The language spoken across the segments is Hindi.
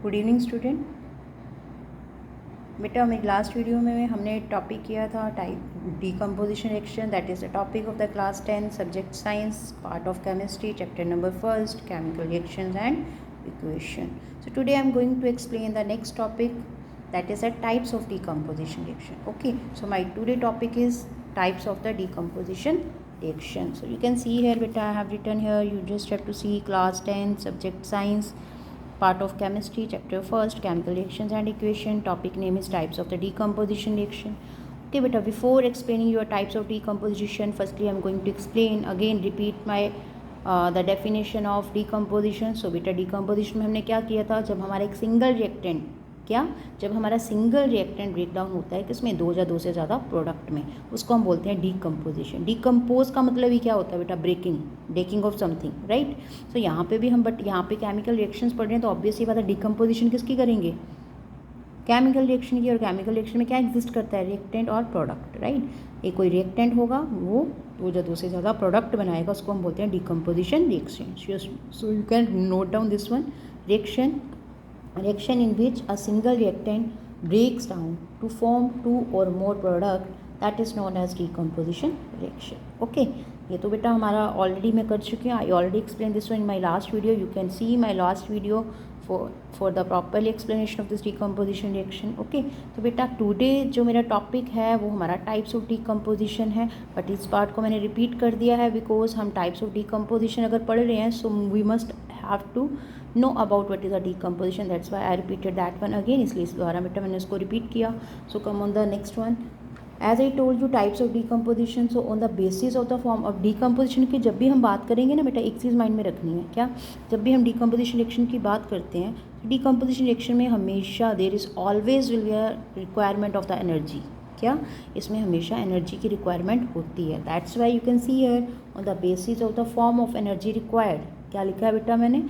Good evening student. बेटा मेरी लास्ट वीडियो में हमने टॉपिक किया था type decomposition reaction, that is the topic of the class 10 subject science part of chemistry chapter number first chemical reactions and equation. So today I am going to explain the next topic, that is the types of decomposition reaction. Okay, so my today topic is types of the decomposition reaction. So you can see here beta I have written here, you just have to see class 10 subject science part of chemistry chapter first chemical reactions and equation, topic name is types of the decomposition reaction. Okay beta, before explaining your types of decomposition, firstly I am going to explain again, repeat my the definition of decomposition. So beta decomposition में हमने क्या किया था, जब हमारा एक सिंगल रिएक्टेंट जब हमारा सिंगल रिएक्टेंट ब्रेक डाउन होता है किसमें, दो या दो से ज़्यादा प्रोडक्ट में, उसको हम बोलते हैं डीकम्पोजिशन। डीकम्पोज का मतलब ही क्या होता है बेटा, ब्रेकिंग ऑफ समथिंग, राइट। सो यहाँ पे भी हम यहाँ पे केमिकल रिएक्शंस पढ़ रहे हैं, तो ऑब्वियस ही बात है डीकम्पोजिशन किसकी करेंगे, केमिकल रिएक्शन की। और केमिकल रिएक्शन में क्या एग्जिस्ट करता है, रिएक्टेंट और प्रोडक्ट, राइट। एक कोई रिएक्टेंट होगा वो दो या दो से ज़्यादा प्रोडक्ट बनाएगा, उसको हम बोलते हैं decomposition reaction. So you can note down this one, reaction in which a single reactant breaks down to form two or more product, that is known as decomposition reaction. Okay, ये तो बेटा हमारा ऑलरेडी मैं कर चुकी हूँ, I already explain this one in my last video, you can C my last video for the properly explanation of this decomposition reaction. Okay, तो बेटा टुडे जो मेरा टॉपिक है वो हमारा टाइप्स ऑफ डीकम्पोजिशन है, बट इस पार्ट को मैंने रिपीट कर दिया है बिकॉज हम टाइप्स ऑफ डीकम्पोजिशन अगर पढ़ रहे हैं so we must have to know about what is the decomposition, that's why I repeated that one again, इसलिए इस द्वारा बेटा मैंने इसको रिपीट किया। So come on the next one, as I told you types of decomposition. So on the basis of the form of decomposition की जब भी हम बात करेंगे ना बेटा, एक चीज़ माइंड में रखनी है, क्या, जब भी हम डीकम्पोजिशन रिएक्शन की बात करते हैं, डीकम्पोजिशन रिएक्शन में हमेशा there is always will be a requirement of the energy, क्या, इसमें हमेशा एनर्जी की रिक्वायरमेंट होती है। That's why you can see here on the basis of the form of energy required, क्या लिखा है बेटा मैंने,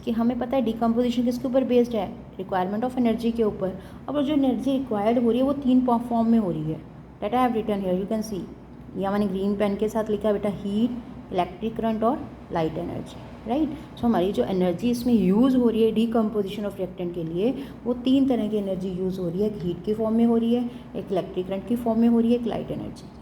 कि हमें पता है डीकम्पोजिशन किसके ऊपर बेस्ड है, रिक्वायरमेंट ऑफ एनर्जी के ऊपर। अब जो एनर्जी रिक्वायर्ड हो रही है वो तीन फॉर्म में हो रही है, that I have written here, you can see, या मैंने ग्रीन पेन के साथ लिखा है बेटा, हीट, इलेक्ट्रिक करंट और लाइट एनर्जी, राइट। सो हमारी जो एनर्जी इसमें यूज़ हो रही है डीकम्पोजिशन ऑफ रिएक्टेंट के लिए, वो तीन तरह की एनर्जी यूज़ हो रही है, एक हीट की फॉर्म में हो रही है, एक इलेक्ट्रिक करंट की फॉर्म में हो रही है, एक लाइट एनर्जी।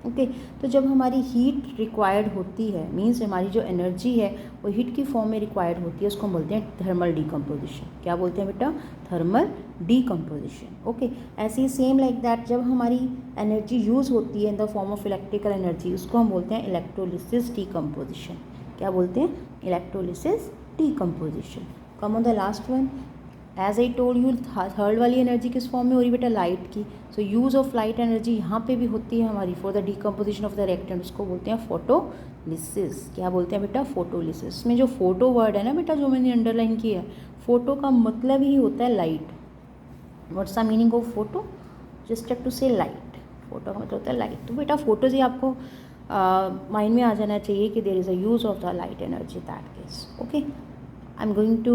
ओके, तो जब हमारी हीट रिक्वायर्ड होती है, मींस हमारी जो एनर्जी है वो हीट की फॉर्म में रिक्वायर्ड होती है, उसको हम बोलते हैं थर्मल डीकम्पोजिशन। क्या बोलते हैं बेटा, थर्मल डीकम्पोजिशन। ओके, ऐसे ही सेम लाइक दैट जब हमारी एनर्जी यूज़ होती है in the form of electrical energy, उसको हम बोलते हैं इलेक्ट्रोलिसिस डीकम्पोजिशन। क्या बोलते हैं, electrolysis decomposition. Come on the last one, as I told you, third वाली एनर्जी किस फॉर्म में हो रही है बेटा, लाइट की। So use of light energy यहाँ पे भी होती है हमारी for the decomposition of the reactant, उसको बोलते हैं फोटोलिसिस। क्या बोलते हैं बेटा, फोटोलिसिस। में जो फोटो वर्ड है ना बेटा, जो मैंने अंडरलाइन किया है, फोटो का मतलब ही होता है light. What's the meaning of photo, just have to say light, photo का मतलब होता है लाइट। तो बेटा फोटो से आपको माइंड में आ जाना चाहिए कि there is a use of the light energy, that case. Okay, I'm going to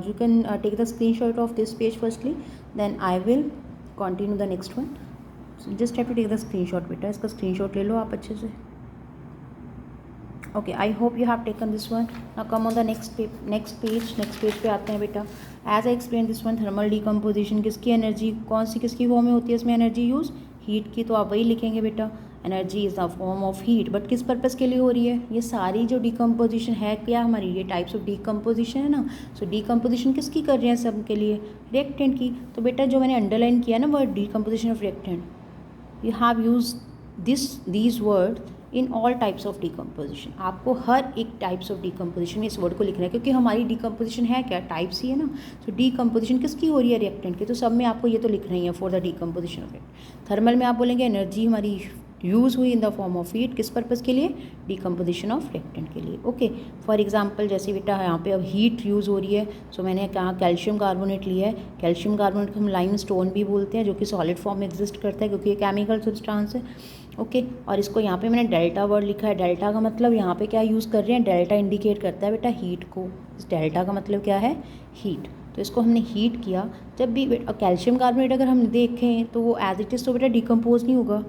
you can take the screenshot of this page firstly, then I will continue the next one. So just have to take the screenshot बेटा, इसका screenshot ले लो आप अच्छे से। Okay, I hope you have taken this one. Now come on the next page पे आते हैं बेटा। As I explained this one, thermal decomposition, किसकी एनर्जी, कौन सी किसकी फॉर्म में होती है इसमें एनर्जी यूज़, हीट की, तो आप वही लिखेंगे बेटा, energy is the form of heat. But किस पर्पज़ के लिए हो रही है, ये सारी जो डीकम्पोजिशन है क्या हमारी, ये टाइप्स ऑफ डीकम्पोजिशन है ना। सो डीकम्पोजिशन किसकी कर रहे हैं, सब के लिए, रिएक्टेंट की। तो बेटा जो मैंने अंडरलाइन किया ना word decomposition of reactant, you have use these word in all types of decomposition. आपको हर एक टाइप्स ऑफ डीकम्पोजिशन में इस वर्ड को लिखना है, क्योंकि हमारी डीकम्पोजिशन है क्या, टाइप्स ही है ना। तो डीकम्पोजिशन किसकी हो रही है, रिएक्टेंट की। तो सब में आपको ये तो लिखना ही है for the decomposition of it. Thermal में आप बोलेंगे एनर्जी हमारी यूज़ हुई इन द फॉर्म ऑफ हीट, किस पर्पज़ के लिए, डीकम्पोजिशन ऑफ रिएक्टेंट के लिए। ओके, फॉर एग्जांपल जैसे बेटा यहाँ पे अब हीट यूज़ हो रही है, सो मैंने कहा कैल्शियम कार्बोनेट लिया है। कैल्शियम कार्बोनेट को हम लाइम स्टोन भी बोलते हैं, जो कि सॉलिड फॉर्म में एग्जिस्ट करता है क्योंकि ये केमिकल सब्सटेंस है। ओके, और इसको यहाँ पे मैंने डेल्टा वर्ड लिखा है। डेल्टा का मतलब यहाँ पे क्या यूज़ कर रहे हैं, डेल्टा इंडिकेट करता है बेटा हीट को। इस डेल्टा का मतलब क्या है, हीट। तो इसको हमने हीट किया। जब भी कैल्शियम कार्बोनेट अगर हम देखें तो वो एज इट इज़ तो बेटा डिकम्पोज नहीं होगा,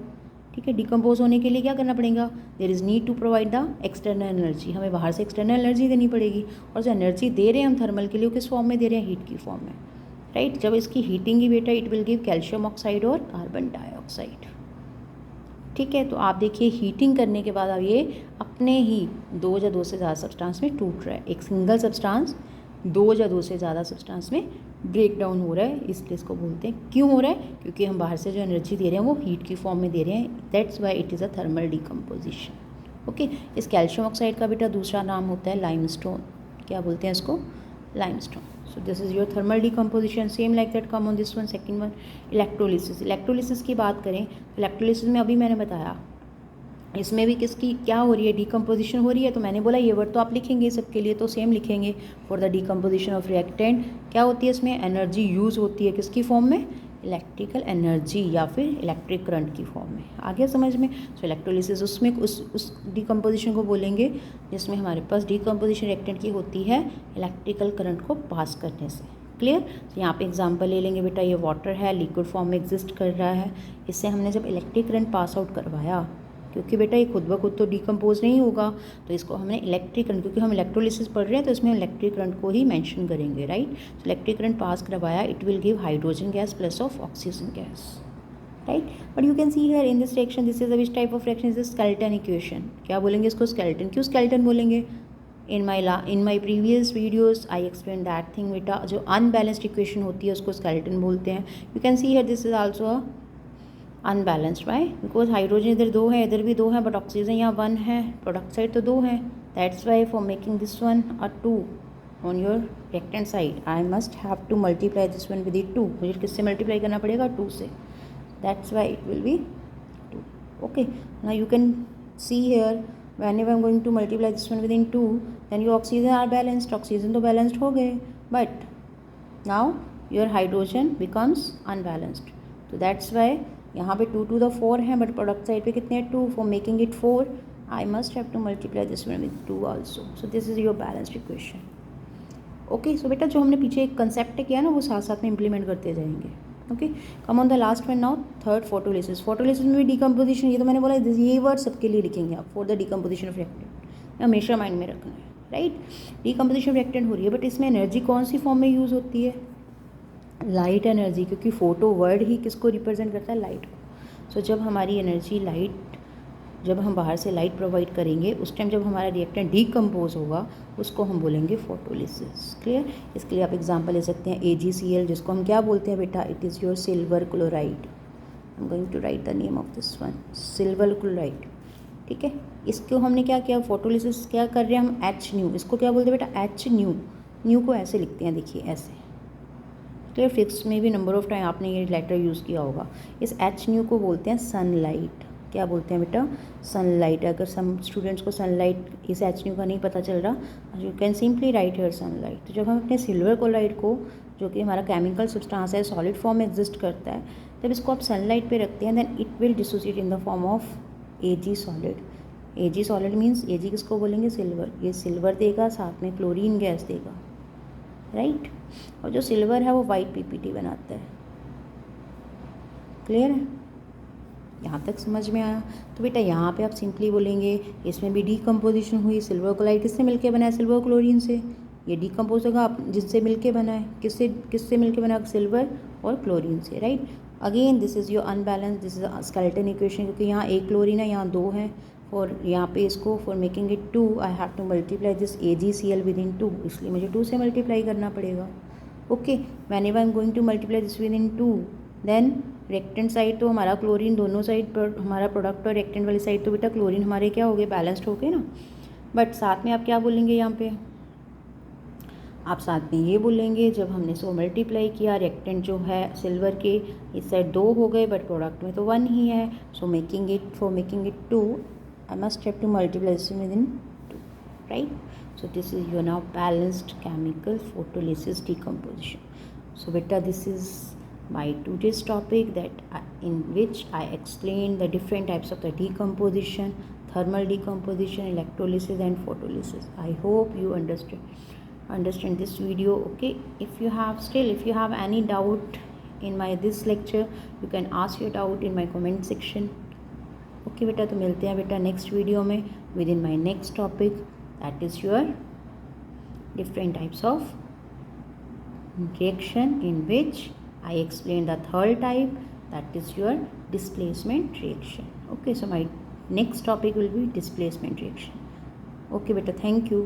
ठीक है। डिकम्पोज होने के लिए क्या करना पड़ेगा, there is need to provide the external energy, हमें बाहर से एक्सटर्नल एनर्जी देनी पड़ेगी। और जो एनर्जी दे रहे हैं हम थर्मल के लिए, वो किस फॉर्म में दे रहे हैं, हीट की फॉर्म में, राइट। जब इसकी हीटिंग की बेटा it will give calcium oxide और कार्बन डाइऑक्साइड, ठीक है। तो आप देखिए हीटिंग करने के बाद अब ये अपने ही दो या दो से ज़्यादा सब्सटेंस में टूट रहा है, एक सिंगल सब्सटेंस दो या दो से ज़्यादा सब्सटेंस में ब्रेक डाउन हो रहा है, इसलिए इसको बोलते हैं। क्यों हो रहा है, क्योंकि हम बाहर से जो एनर्जी दे रहे हैं वो हीट की फॉर्म में दे रहे हैं, that's why it is a thermal decomposition. Okay, इस कैल्शियम ऑक्साइड का बेटा दूसरा नाम होता है लाइमस्टोन, क्या बोलते हैं इसको, limestone. So this is your thermal decomposition, same like that come on this one, second one electrolysis। Electrolysis की बात करें, इलेक्ट्रोलिसिस में अभी मैंने बताया इसमें भी किसकी क्या हो रही है, डिकम्पोजिशन हो रही है। तो मैंने बोला ये वर्ड तो आप लिखेंगे सबके लिए, तो सेम लिखेंगे for the decomposition of reactant. क्या होती है इसमें, एनर्जी यूज़ होती है किसकी फॉर्म में, इलेक्ट्रिकल एनर्जी या फिर इलेक्ट्रिक करंट की फॉर्म में। आ गया समझ में। सो इलेक्ट्रोलिसिस उसमें उस डिकम्पोजिशन को बोलेंगे जिसमें हमारे पास डिकम्पोजिशन रिएक्टेंट की होती है इलेक्ट्रिकल करंट को पास करने से। क्लियर। तो यहाँ पे एग्जांपल ले लेंगे बेटा, ये वाटर है, लिक्विड फॉर्म में एग्जिस्ट कर रहा है, इससे हमने जब इलेक्ट्रिक करंट पास आउट करवाया, क्योंकि बेटा ये खुद ब खुद तो डिकम्पोज नहीं होगा, तो इसको हमने इलेक्ट्रिक करंट, क्योंकि हम इलेक्ट्रोलिसिस पढ़ रहे हैं तो इसमें इलेक्ट्रिक करंट को ही मेंशन करेंगे, राइट। तो इलेक्ट्रिक करंट पास करवाया, it will give hydrogen gas plus of oxygen gas, right. But you can see here in this reaction, this is which type of reaction, is skeleton equation. क्या बोलेंगे इसको, स्केलेटन। क्यों स्केलेटन बोलेंगे, in my previous videos I explain that thing बेटा, जो अनबैलेंस्ड इक्वेशन होती है उसको स्केलेटन बोलते हैं। You can see here this is also a unbalanced, why, because hydrogen इधर दो है, इधर भी दो है, बट ऑक्सीजन यहाँ वन है, प्रोडक्ट साइड तो दो है, that's why for making this one a two on your reactant side I must have to multiply this one with it two, मुझे किससे मल्टीप्लाई करना पड़ेगा, टू से, that's why it will be two. Okay, now you can see here whenever I'm going to multiply this one within 2, then your oxygen are balanced, oxygen तो balanced हो गए, but now your hydrogen becomes unbalanced, तो that's why यहाँ पे 2 to the 4 है, बट प्रोडक्ट साइड पे कितने 2, for making it 4 I must have to multiply this one with 2 also, so this is your balanced equation. Okay, so बेटा जो हमने पीछे एक कंसेप्ट किया ना वो साथ साथ में इंप्लीमेंट करते जाएंगे। Okay, come on the last one now, third photolysis. Photolysis में भी डिकम्पोजिशन, ये तो मैंने बोला ये वर्ड सबके लिए लिखेंगे आप, for the decomposition of reactant, हमेशा माइंड में रखना है, राइट। डिकम्पोजिशन रिएक्टेंट हो रही है, बट इसमें एनर्जी कौन सी फॉर्म में यूज़ होती है, लाइट एनर्जी, क्योंकि फोटो वर्ड ही किसको रिप्रेजेंट करता है, लाइट को। सो जब हमारी एनर्जी लाइट, जब हम बाहर से लाइट प्रोवाइड करेंगे उस टाइम जब हमारा रिएक्टेंट डीकम्पोज होगा उसको हम बोलेंगे फोटोलिसिस। क्लियर। इसके लिए आप एग्जांपल ले सकते हैं AgCl, जिसको हम क्या बोलते हैं बेटा, it is your silver chloride. I am going to write the name of this one, silver chloride, ठीक है। इसको हमने क्या किया, फोटोलिसिस क्या कर रहे हैं हम, H न्यू, इसको क्या बोलते हैं बेटा, H न्यू, न्यू को ऐसे लिखते हैं, देखिए ऐसे। क्लियर। फिक्स में भी नंबर ऑफ टाइम आपने ये लेटर यूज़ किया होगा। इस H न्यू को बोलते हैं सनलाइट। क्या बोलते हैं बेटा, सनलाइट। अगर सम स्टूडेंट्स को सनलाइट इस H न्यू का नहीं पता चल रहा, you can simply write here sunlight. तो जब हम अपने सिल्वर क्लोराइड को, जो कि हमारा केमिकल सब्सटेंस है, सॉलिड फॉर्म में एग्जिस्ट करता है, जब इसको आप सनलाइट पे रखते हैं then it will dissociate in the form of Ag solid. Ag solid means Ag किसको बोलेंगे, सिल्वर। ये सिल्वर देगा, साथ में क्लोरीन गैस देगा, राइट। और जो सिल्वर है वो वाइट PPT बनाता है। क्लियर है, यहाँ तक समझ में आया। तो बेटा यहाँ पे आप सिंपली बोलेंगे इसमें भी डीकम्पोजिशन हुई, सिल्वर क्लोराइड किससे मिलके बना है, सिल्वर क्लोरीन से। ये डीकम्पोज होगा आप जिससे मिलके बना है, किससे मिलके बना, सिल्वर और क्लोरीन से, right. Again this is your unbalance, this is skeleton equation, क्योंकि यहाँ एक क्लोरीन है, यहाँ दो है, और यहाँ पे इसको for making it 2 I have to multiply this AgCl with in 2, इसलिए मुझे 2 से मल्टीप्लाई करना पड़ेगा। Okay, whenever I am going to multiply this with in 2, then reactant side तो हमारा क्लोरीन, दोनों साइड पर हमारा प्रोडक्ट और रिएक्टेंट वाली साइड तो बेटा क्लोरीन हमारे क्या हो गए, बैलेंस्ड हो गए ना। बट साथ में आप क्या बोलेंगे, यहाँ पे आप साथ में ये बोलेंगे जब हमने इसको मल्टीप्लाई किया, रिएक्टेंट जो है सिल्वर के इस साइड 2 हो गए, बट प्रोडक्ट में तो 1 ही है। So making it 2 I must have to multiply this with in 2, right. So this is your now balanced chemical photolysis decomposition. So beta, this is my today's topic in which I explained the different types of the decomposition, thermal decomposition, electrolysis and photolysis. I hope you understand this video. Okay, if you have any doubt in this lecture, you can ask your doubt in my comment section. Okay बेटा, तो मिलते हैं बेटा नेक्स्ट वीडियो में with in my next topic, that is your different types of reaction, in which I explained the third type, that is your displacement reaction. Okay, so my next topic will be displacement reaction. Okay beta, thank you.